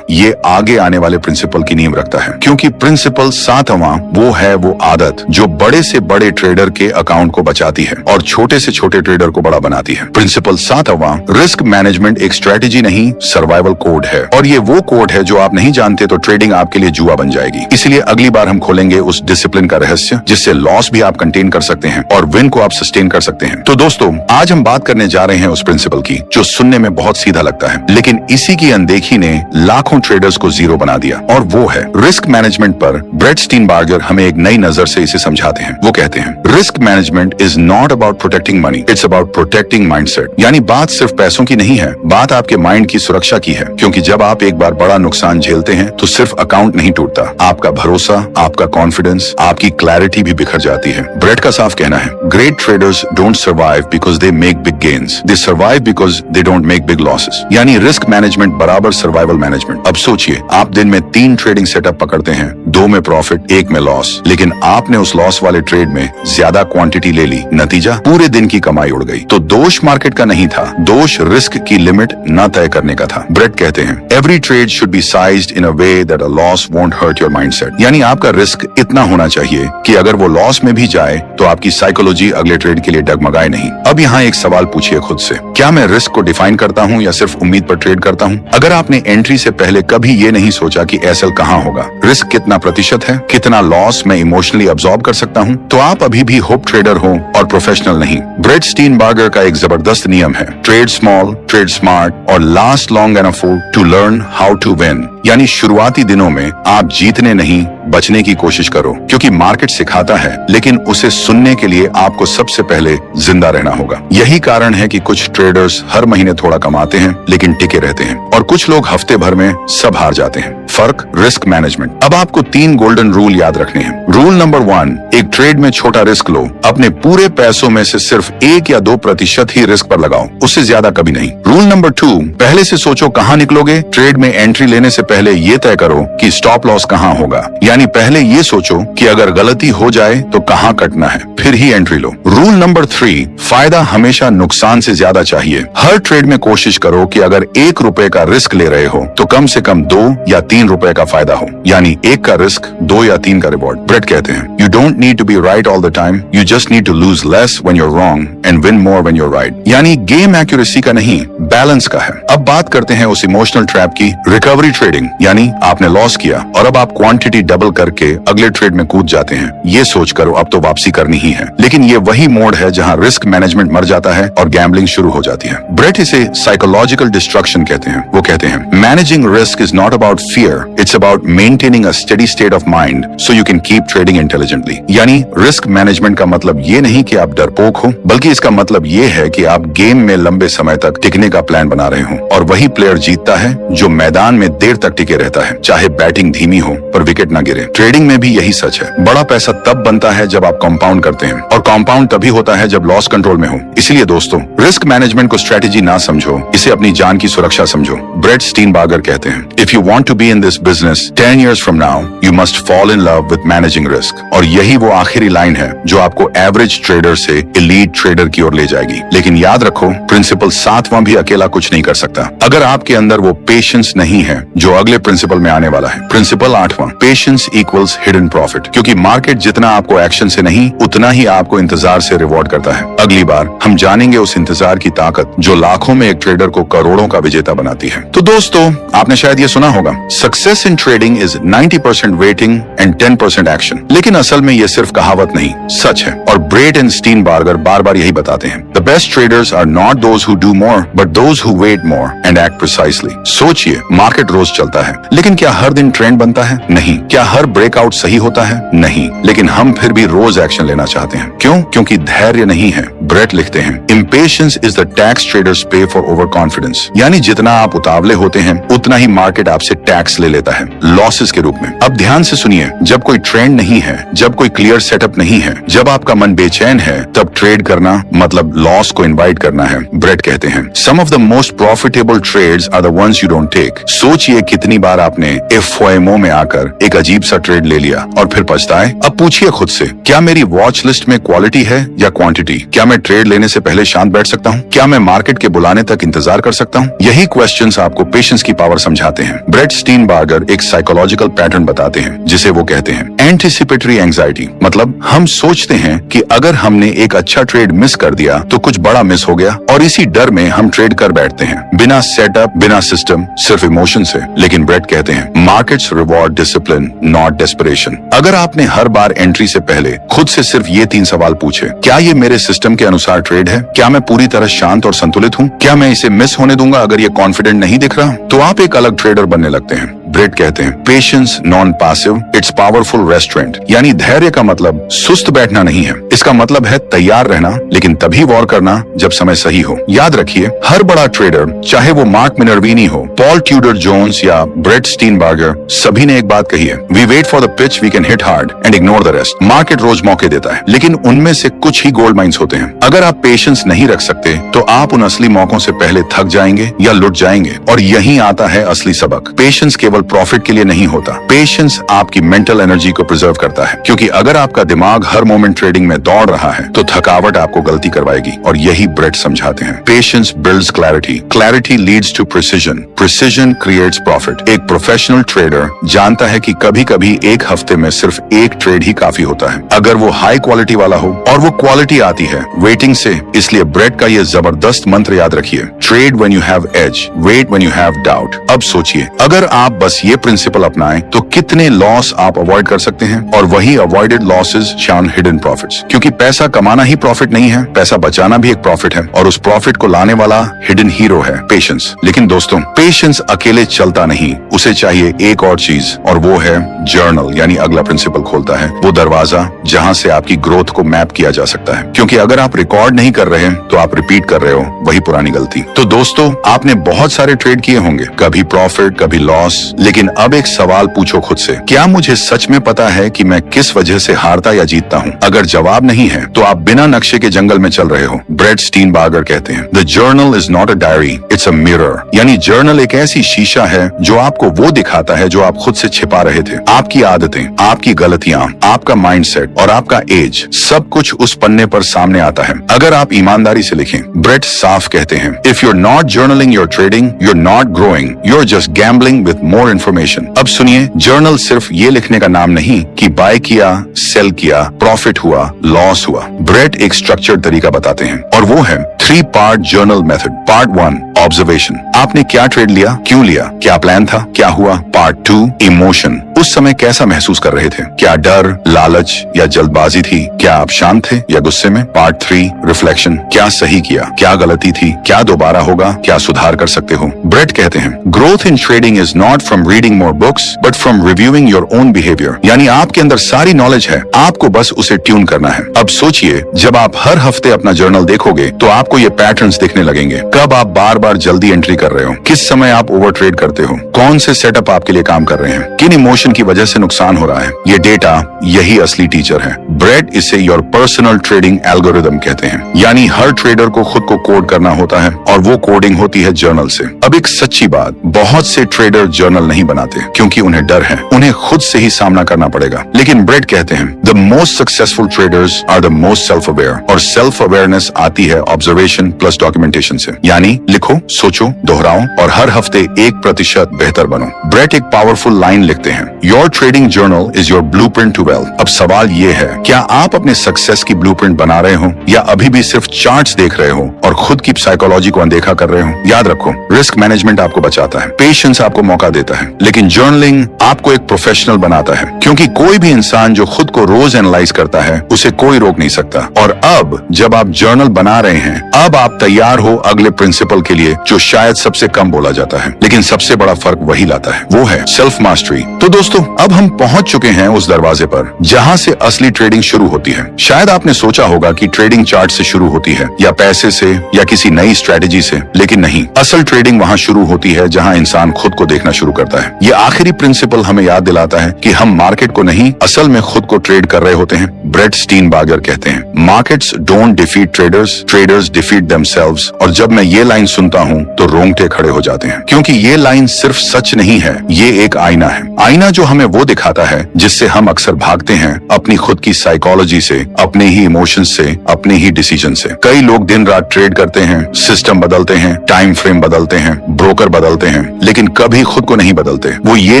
ये आगे आने वाले प्रिंसिपल की नींव रखता है। क्योंकि प्रिंसिपल सातवां वो आदत जो बड़े से बड़े ट्रेडर के अकाउंट को बचाती है और छोटे से छोटे ट्रेडर को बड़ा बनाती है। प्रिंसिपल सातवां, रिस्क मैनेजमेंट एक स्ट्रेटेजी नहीं, सर्वाइवल कोड है। और ये वो कोड है जो आप नहीं जानते तो ट्रेडिंग आपके लिए जुआ बन जाएगी। इसलिए अगली बार हम खोलेंगे उस डिसिप्लिन का रहस्य जिससे लॉस भी आप कंटेन कर सकते हैं और विन को आप सस्टेन कर सकते हैं। तो दोस्तों, आज हम बात करने जा रहे हैं उस प्रिंसिपल की जो सुनने में बहुत सीधा लगता है, लेकिन इसी की अनदेखी ने लाखों ट्रेडर्स को जीरो बना दिया। और वो है रिस्क मैनेजमेंट। पर ब्रेट स्टीनबार्गर हमें एक नई नजर से इसे समझाते हैं। वो कहते हैं, risk management is not about protecting money, it's about protecting mindset. यानी बात सिर्फ पैसों की नहीं है, बात आपके माइंड की सुरक्षा की है। क्योंकि जब आप एक बार बड़ा नुकसान झेलते हैं तो सिर्फ अकाउंट नहीं टूटता, आपका भरोसा, आपका कॉन्फिडेंस, आपकी क्लैरिटी भी बिखर जाती है। ब्रेट का साफ कहना है, great traders don't survive because they make big gains, they survive because they don't make big losses. यानी रिस्क मैनेजमेंट बराबर सर्वाइवल मैनेजमेंट। अब सोचिए, आप दिन में 3 ट्रेडिंग सेटअप पकड़ते हैं, 2 में प्रॉफिट, 1 में लॉस, लेकिन आपने उस लॉस वाले ट्रेड में ज्यादा क्वांटिटी ले ली, नतीजा पूरे दिन की कमाई उड़ गई। तो दोष मार्केट का नहीं था, दोष रिस्क की लिमिट न तय करने का था। ब्रेट कहते हैं, every trade should be sized in a way that a loss won't hurt your mindset. यानी आपका रिस्क इतना होना चाहिए कि अगर वो लॉस में भी जाए तो आपकी साइकोलॉजी अगले ट्रेड के लिए डगमगाए नहीं। अब यहाँ एक सवाल पूछिए खुद से, क्या मैं रिस्क को डिफाइन करता हूँ या सिर्फ उम्मीद पर ट्रेड करता हूँ? अगर आपने एंट्री से पहले कभी ये नहीं सोचा कि एसएल कहाँ होगा, रिस्क कितना प्रतिशत है, कितना लॉस मैं इमोशनली अब्सॉर्ब कर सकता हूँ, तो आप अभी भी होप ट्रेडर हो और प्रोफेशनल नहीं। ब्रेट स्टीनबार्गर का एक जबरदस्त नियम है, ट्रेड स्मॉल, ट्रेड स्मार्ट और last long enough to learn how to win. यानी शुरुआती दिनों में आप जीतने नहीं, बचने की कोशिश करो। क्योंकि मार्केट सिखाता है, लेकिन उसे सुनने के लिए आपको सबसे पहले जिंदा रहना होगा। यही कारण है कि कुछ ट्रेडर्स हर महीने थोड़ा कमाते हैं लेकिन टिके रहते हैं और कुछ लोग हफ्ते भर में सब हार जाते हैं। फर्क, रिस्क मैनेजमेंट। अब आपको 3 गोल्डन रूल याद रखने हैं। रूल नंबर 1, एक ट्रेड में छोटा रिस्क लो, अपने पूरे पैसों में से सिर्फ 1 या 2% ही रिस्क पर लगाओ, उससे ज्यादा कभी नहीं। रूल नंबर 2, पहले से सोचो कहाँ निकलोगे। ट्रेड में एंट्री लेने से पहले ये तय करो कि स्टॉप लॉस कहाँ होगा। यानी पहले ये सोचो कि अगर गलती हो जाए तो कहाँ कटना है, फिर ही एंट्री लो। रूल नंबर 3, फायदा हमेशा नुकसान से ज्यादा चाहिए। हर ट्रेड में कोशिश करो कि अगर 1 रुपए का रिस्क ले रहे हो तो कम से कम 2 या 3 रुपए का फायदा हो। यानी 1 का रिस्क, 2 या 3 का रिवॉर्ड। ब्रेट कहते हैं, you don't need to be right all the time, you just need to lose less when you are wrong and win more when you are right. यानी गेम एक्यूरेसी का नहीं, balance का है। अब बात करते हैं उस इमोशनल ट्रैप की, रिकवरी ट्रेडिंग। यानी आपने लॉस किया और अब आप क्वांटिटी डबल करके अगले ट्रेड में कूद जाते हैं, ये सोच करो अब तो वापसी करनी ही है। लेकिन ये वही मोड है जहां रिस्क मैनेजमेंट मर जाता है और गैम्बलिंग शुरू हो जाती है। ब्रेट इसे साइकोलॉजिकल डिस्ट्रक्शन कहते हैं। वो कहते हैं, managing risk is not about fear, it's about maintaining a steady state of mind so you can keep trading intelligently. यानी रिस्क मैनेजमेंट का मतलब ये नहीं कि आप डरपोक हो, बल्कि इसका मतलब ये है कि आप गेम में लंबे समय तक टिकने का प्लान बना रहे हो। और वही प्लेयर जीतता है जो मैदान में देर तक टिके रहता है, चाहे बैटिंग धीमी हो पर विकेट ना गिरे। ट्रेडिंग में भी यही सच है। बड़ा पैसा तब बनता है जब आप कंपाउंड करते हैं और कंपाउंड तभी होता है जब लॉस कंट्रोल में हो। इसलिए दोस्तों, रिस्क मैनेजमेंट को स्ट्रेटेजी ना समझो, इसे अपनी जान की सुरक्षा समझो। ब्रेट स्टीनबार्गर कहते हैं, if you want to be in this business 10 years from now, you must fall in love with managing risk। और यही वो आखिरी लाइन है जो आपको एवरेज ट्रेडर से एलीट ट्रेडर की ओर ले जाएगी। लेकिन याद रखो, प्रिंसिपल 7वां भी अकेला कुछ नहीं कर सकता अगर आपके अंदर वो पेशेंस नहीं है जो अगले प्रिंसिपल में आने वाला है। प्रिंसिपल 8वां, पेशेंस इक्वल्स हिडन प्रॉफिट। क्योंकि मार्केट जितना आपको एक्शन से नहीं, उतना ही आपको इंतजार से रिवॉर्ड करता है। अगली बार हम जानेंगे उस इंतजार की ताकत जो लाखों में एक ट्रेडर को करोड़ों का विजेता बनाती है। तो दोस्तों, आपने शायद ये सुना होगा, success in trading is 90% waiting and 10% action. लेकिन असल में ये सिर्फ कहावत नहीं, सच है। और ब्रेट एंड स्टीनबार्गर बार बार यही बताते हैं, the the best traders are not those who do more but those who wait more and act precisely. सोचिए, मार्केट रोज चलता है, लेकिन क्या हर दिन ट्रेंड बनता है? नहीं। क्या हर ब्रेकआउट सही होता है? नहीं। लेकिन हम फिर भी रोज एक्शन लेना चाहते हैं। क्यों? क्योंकि धैर्य नहीं है। ब्रेट लिखते हैं, impatience is the tax traders पे फॉर ओवर कॉन्फिडेंस। यानी जितना आप उतावले होते हैं उतना ही मार्केट आपसे टैक्स ले लेता है, लॉसेस के रूप में। अब ध्यान से सुनिए, जब कोई ट्रेंड नहीं है, जब कोई क्लियर सेटअप नहीं है, जब आपका मन बेचैन है, तब ट्रेड करना मतलब लॉस को इनवाइट करना है। ब्रेट कहते हैं, some of the most profitable trades are the ones you don't take. सोचिए कितनी बार आपने एफओएमओ में आकर एक अजीब सा ट्रेड ले लिया और फिर पछताए। अब पूछिए खुद से, क्या मेरी वॉच लिस्ट में क्वालिटी है या क्वांटिटी? क्या मैं ट्रेड लेने से पहले शांत बैठ सकता हूँ? क्या मैं मार्केट के बुलाने तक इंतजार कर सकता हूँ? यही क्वेश्चंस आपको पेशेंस की पावर समझाते हैं। ब्रेट स्टीनबार्गर एक साइकोलॉजिकल पैटर्न बताते हैं जिसे वो कहते हैं एंटिसिपेटरी एंजाइटी। मतलब हम सोचते हैं कि अगर हमने एक अच्छा ट्रेड मिस कर दिया तो कुछ बड़ा मिस हो गया, और इसी डर में हम ट्रेड कर बैठते हैं, बिना सेटअप, बिना सिस्टम, सिर्फ इमोशन से। लेकिन ब्रेट कहते हैं, markets reward discipline not desperation. अगर आपने हर बार एंट्री से पहले खुद से सिर्फ ये 3 सवाल पूछे, क्या ये मेरे सिस्टम के अनुसार ट्रेड है? क्या मैं पूरी तरह शांत और संतुलित हूँ? क्या मैं इसे मिस होने दूंगा अगर ये कॉन्फिडेंट नहीं दिख रहा? तो आप एक अलग ट्रेडर बनने लगते हैं। ब्रेट कहते हैं, patience non passive it's powerful restaurant. यानी धैर्य का मतलब सुस्त बैठना नहीं है, इसका मतलब है तैयार रहना, लेकिन तभी वॉर करना जब समय सही हो। याद रखिए, हर बड़ा ट्रेडर, चाहे वो मार्क मिनर्विनी हो, पॉल ट्यूडर जोन्स या ब्रेट स्टीनबार्गर, सभी ने एक बात कही है, we wait for the pitch we can hit hard and ignore the rest. Market रोज मौके देता है, लेकिन उनमें से कुछ ही गोल्ड माइंस होते हैं। अगर आप पेशेंस नहीं रख सकते तो आप उन असली मौकों से पहले थक जाएंगे या लुट जाएंगे। और यही आता है असली सबक। पेशेंस केवल प्रॉफिट के लिए नहीं होता, पेशेंस आपकी मेंटल एनर्जी को प्रिजर्व करता है। क्योंकि अगर आपका दिमाग हर मोमेंट ट्रेडिंग में दौड़ रहा है तो थकावट आपको गलती करवाएगी। और यही ब्रेट समझाते हैं, patience builds clarity, clarity leads to precision, precision creates profit. एक प्रोफेशनल ट्रेडर जानता है कि कभी कभी एक हफ्ते में सिर्फ एक ट्रेड ही काफी होता है, अगर वो हाई क्वालिटी वाला हो, और वो क्वालिटी आती है वेटिंग से। इसलिए ब्रेट का ये जबरदस्त मंत्र याद रखिए, trade when you have edge, wait when you have doubt. अब सोचिए, अगर आप बस ये प्रिंसिपल अपनाएं तो कितने लॉस आप अवॉइड कर सकते हैं। और वही avoided losses shown hidden profits. क्योंकि पैसा कमाना ही प्रॉफिट नहीं है, पैसा बचाना भी एक प्रॉफिट है, और उस प्रॉफिट को लाने वाला हिडन हीरो है पेशेंस। लेकिन दोस्तों, पेशेंस अकेले चलता नहीं, उसे चाहिए एक और चीज, और वो है जर्नल। यानी अगला प्रिंसिपल खोलता है वो दरवाजा जहां से आपकी ग्रोथ को मैप किया जा सकता है। क्योंकि अगर आप रिकॉर्ड नहीं कर रहे तो आप रिपीट कर रहे हो वही पुरानी गलती। तो दोस्तों, आपने बहुत सारे ट्रेड किए होंगे, कभी प्रॉफिट कभी लॉस, लेकिन अब एक सवाल पूछो खुद से, क्या मुझे सच में पता है कि मैं किस वजह से हारता या जीतता हूँ? अगर जवाब नहीं है तो आप बिना नक्शे के जंगल में चल रहे हो। ब्रेट स्टीनबार्गर कहते हैं, the journal is not a diary, it's a mirror. यानी जर्नल एक ऐसी शीशा है जो आपको वो दिखाता है जो आप खुद से छिपा रहे थे। आपकी आदतें, आपकी गलतियां, आपका माइंडसेट और आपका एज, सब कुछ उस पन्ने पर सामने आता है अगर आप ईमानदारी से लिखें। ब्रेट साफ कहते हैं, if you are not journaling your trading, you are not growing, you are just gambling with more information. अब सुनिए, जर्नल सिर्फ ये लिखने का नाम नहीं कि बाय किया, सेल किया, प्रॉफिट हुआ, लॉस हुआ। ब्रेट एक स्ट्रक्चर्ड तरीका बताते हैं, और वो है 3 part journal method. Part 1 observation, आपने क्या ट्रेड लिया, क्यों लिया, क्या प्लान था, क्या हुआ। पार्ट 2 इमोशन, उस समय कैसा महसूस कर रहे थे, क्या डर, लालच या जल्दबाजी थी, क्या आप शांत थे या गुस्से में। पार्ट 3 रिफ्लेक्शन, क्या सही किया, क्या गलती थी, क्या दोबारा होगा, क्या सुधार कर सकते हो। ब्रेट कहते हैं, growth in trading is not from reading more books but from reviewing your own behaviour. यानी आपके अंदर सारी नॉलेज है, आपको बस उसे ट्यून करना है। अब सोचिए, जब आप हर हफ्ते अपना जर्नल देखोगे तो आपको ये पैटर्न्स दिखने लगेंगे। कब आप बार बार जल्दी एंट्री कर रहे हो, किस समय आप ओवर ट्रेड करते हो, कौन से सेटअप आपके लिए काम कर रहे हैं, किन इमोशन की वजह से नुकसान हो रहा है। ये डेटा, यही असली टीचर है। ब्रेट इसे योर पर्सनल ट्रेडिंग एल्गोरिथम कहते हैं। यानी हर ट्रेडर को खुद को कोड करना होता है, और वो कोडिंग होती है जर्नल से। अब एक सच्ची बात, बहुत से ट्रेडर जर्नल नहीं बनाते क्योंकि उन्हें डर है, उन्हें खुद से ही सामना करना पड़ेगा। लेकिन ब्रेट कहते हैं, the most successful traders are the most self aware. और सेल्फ अवेयरनेस आती है ऑब्जर्वेशन प्लस डॉक्यूमेंटेशन से। यानी लिखो, सोचो, दोहराओ और हर हफ्ते 1% बेहतर बनो। ब्रेट एक पावरफुल लाइन लिखते हैं, your trading journal is your blueprint to wealth. अब सवाल ये है, क्या आप अपने सक्सेस की ब्लूप्रिंट बना रहे हो या अभी भी सिर्फ चार्ट्स देख रहे हो और खुद की साइकोलॉजी को अनदेखा कर रहे हो? याद रखो, रिस्क मैनेजमेंट आपको बचाता है, पेशेंस आपको मौका देता है, लेकिन जर्नलिंग आपको एक प्रोफेशनल बनाता है। क्योंकि कोई भी इंसान जो खुद को रोज एनालाइज करता है उसे कोई रोक नहीं सकता। और अब जब आप जर्नल बना रहे हैं, अब आप तैयार हो अगले प्रिंसिपल के लिए जो शायद सबसे कम बोला जाता है, लेकिन सबसे बड़ा फर्क वही लाता है, वो है सेल्फ मास्टरी। तो दोस्तों, अब हम पहुंच चुके हैं उस दरवाजे पर जहां से असली ट्रेडिंग शुरू होती है। शायद आपने सोचा होगा कि ट्रेडिंग चार्ट से शुरू होती है या पैसे से या किसी नई स्ट्रेटेजी से, लेकिन नहीं, असल ट्रेडिंग वहां शुरू होती है जहां इंसान खुद को देखना शुरू करता है। ये आखिरी प्रिंसिपल हमें याद दिलाता है कि हम मार्केट को नहीं, असल में खुद को ट्रेड कर रहे होते हैं। ब्रेट स्टीनबार्गर कहते हैं, markets don't defeat traders, traders defeat themselves. और जब मैं ये लाइन सुनता हूँ तो रोंगटे खड़े हो जाते हैं, क्योंकि ये लाइन सिर्फ सच नहीं है, ये एक आईना है। आईना जो हमें वो दिखाता है जिससे हम अक्सर भागते हैं, अपनी खुद की साइकोलॉजी से, अपने ही इमोशंस से, अपने ही डिसीजन से। कई लोग दिन रात ट्रेड करते हैं, सिस्टम बदलते हैं, टाइम फ्रेम बदलते हैं, ब्रोकर बदलते हैं, लेकिन कभी खुद को नहीं बदलते। वो ये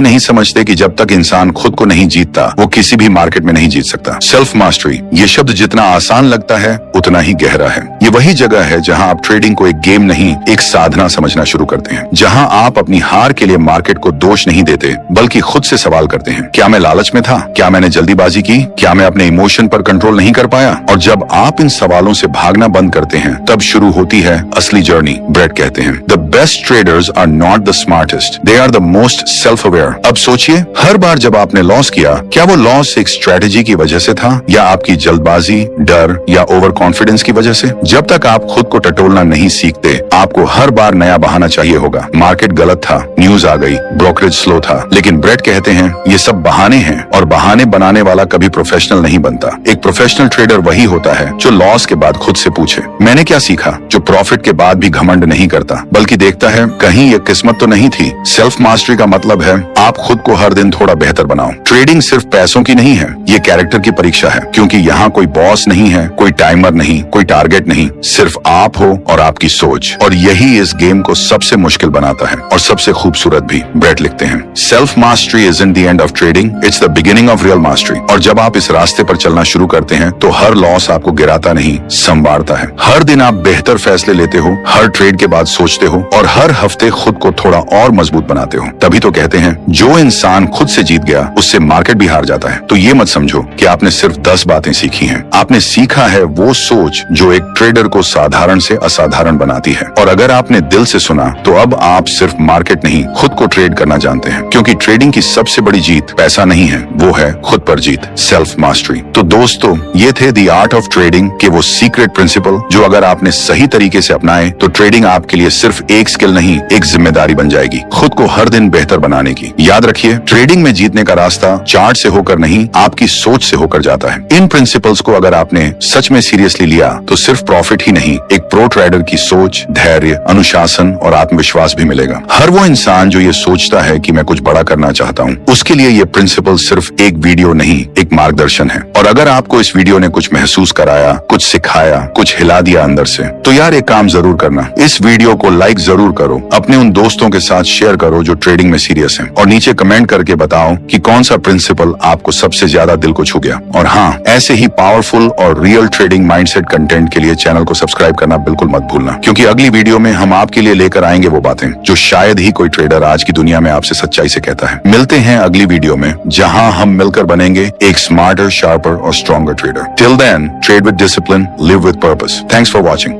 नहीं समझते कि जब तक इंसान खुद को नहीं जीतता, वो किसी भी मार्केट में नहीं जीत सकता। सेल्फ मास्टरी, ये शब्द जितना आसान लगता है उतना ही गहरा है। ये वही जगह है जहां आप ट्रेडिंग को एक गेम नहीं, एक साधना समझना शुरू करते हैं, जहां आप अपनी हार के लिए मार्केट को दोष नहीं देते, बल्कि खुद से सवाल करते हैं, क्या मैं लालच में था? क्या मैंने जल्दीबाजी की? क्या मैं अपने इमोशन पर कंट्रोल नहीं कर पाया? और जब आप इन सवालों से भागना बंद करते हैं, तब शुरू होती है असली जर्नी। ब्रेट कहते हैं, the best traders are not the smartest, they are the most self aware. अब सोचिए, हर बार जब आपने लॉस किया, क्या वो लॉस एक स्ट्रेटेजी की वजह से था या आपकी जल्दबाजी, डर या ओवर कॉन्फिडेंस की वजह से? जब तक आप खुद को टटोलना नहीं सीखते, आपको हर बार नया बहाना चाहिए होगा। मार्केट गलत था, न्यूज आ गई, ब्रोकरेज स्लो था, लेकिन ब्रेट कहते हैं ये सब बहाने हैं, और बहाने बनाने वाला कभी प्रोफेशनल नहीं बनता। एक प्रोफेशनल ट्रेडर वही होता है जो लॉस के बाद खुद से पूछे, मैंने क्या सीखा? जो प्रॉफिट के बाद भी घमंड नहीं करता, बल्कि देखता है कहीं ये किस्मत तो नहीं थी। सेल्फ मास्टरी का मतलब है आप खुद को हर दिन थोड़ा बेहतर बनाओ। ट्रेडिंग सिर्फ पैसों की नहीं है, ये कैरेक्टर की परीक्षा है, क्योंकि यहाँ कोई बॉस नहीं है, कोई टाइमर नहीं, कोई टारगेट नहीं, सिर्फ आप हो और आपकी सोच। और यही इस गेम को सबसे मुश्किल बनाता है और सबसे खूबसूरत भी। ब्रेट लिखते हैं, self mastery is in the end of trading, it's the beginning of real mastery. और जब आप इस रास्ते पर चलना शुरू करते हैं, तो हर लॉस आपको गिराता नहीं, संवारता है। हर दिन आप बेहतर फैसले लेते हो, हर ट्रेड के बाद सोचते हो, और हर हफ्ते खुद को थोड़ा और मजबूत बनाते हो। तभी तो कहते हैं, जो इंसान खुद से जीत गया, उससे मार्केट भी हार जाता है। तो ये मत समझो कि आपने सिर्फ 10 बातें सीखी हैं, आपने सीखा है वो सोच जो एक ट्रेडर को साधारण से असाधारण बनाती है। और अगर आपने दिल से सुना, तो अब आप सिर्फ मार्केट नहीं, खुद को ट्रेड करना जानते हैं। क्योंकि ट्रेडिंग की सबसे बड़ी जीत पैसा नहीं है, वो है खुद पर जीत, सेल्फ मास्टरी। तो दोस्तों, ये थे द आर्ट ऑफ ट्रेडिंग के वो सीक्रेट प्रिंसिपल जो अगर आपने सही तरीके से अपनाए, तो ट्रेडिंग आपके लिए सिर्फ एक स्किल नहीं, एक जिम्मेदारी बन जाएगी, खुद को हर दिन बेहतर बनाने की। याद रखिए, ट्रेडिंग में जीतने का रास्ता चार्ट से होकर नहीं, आपकी सोच से होकर जाता है। इन प्रिंसिपल्स को अगर आपने सच में सीरियसली लिया, तो सिर्फ प्रॉफिट ही नहीं, एक प्रो ट्रेडर की सोच, धैर्य, अनुशासन और आत्मविश्वास भी मिलेगा। हर वो इंसान जो ये सोचता है कि मैं कुछ बड़ा करना चाहता हूँ, उसके लिए ये प्रिंसिपल सिर्फ एक वीडियो नहीं, एक मार्गदर्शन है। और अगर आपको इस वीडियो ने कुछ महसूस कराया, कुछ सिखाया, कुछ हिला दिया अंदर से, तो यार एक काम जरूर करना, इस वीडियो को लाइक जरूर करो, अपने उन दोस्तों के साथ शेयर करो जो ट्रेडिंग में सीरियस हैं, और नीचे कमेंट करके बताओ कि कौन सा प्रिंसिपल आपको सबसे ज्यादा दिल को छू गया। और हाँ, ऐसे ही पावरफुल और रियल ट्रेडिंग माइंडसेट कंटेंट के लिए चैनल को सब्सक्राइब करना बिल्कुल मत भूलना, क्योंकि अगली वीडियो में हम आपके लिए लेकर आएंगे वो बातें जो शायद ही कोई ट्रेडर आज की दुनिया में आपसे सच्चाई से कहता है। मिलते हैं अगली वीडियो में, जहां हम मिलकर बनेंगे एक स्मार्टर, शार्पर और stronger trader. Till then, trade with discipline, live with purpose. Thanks for watching.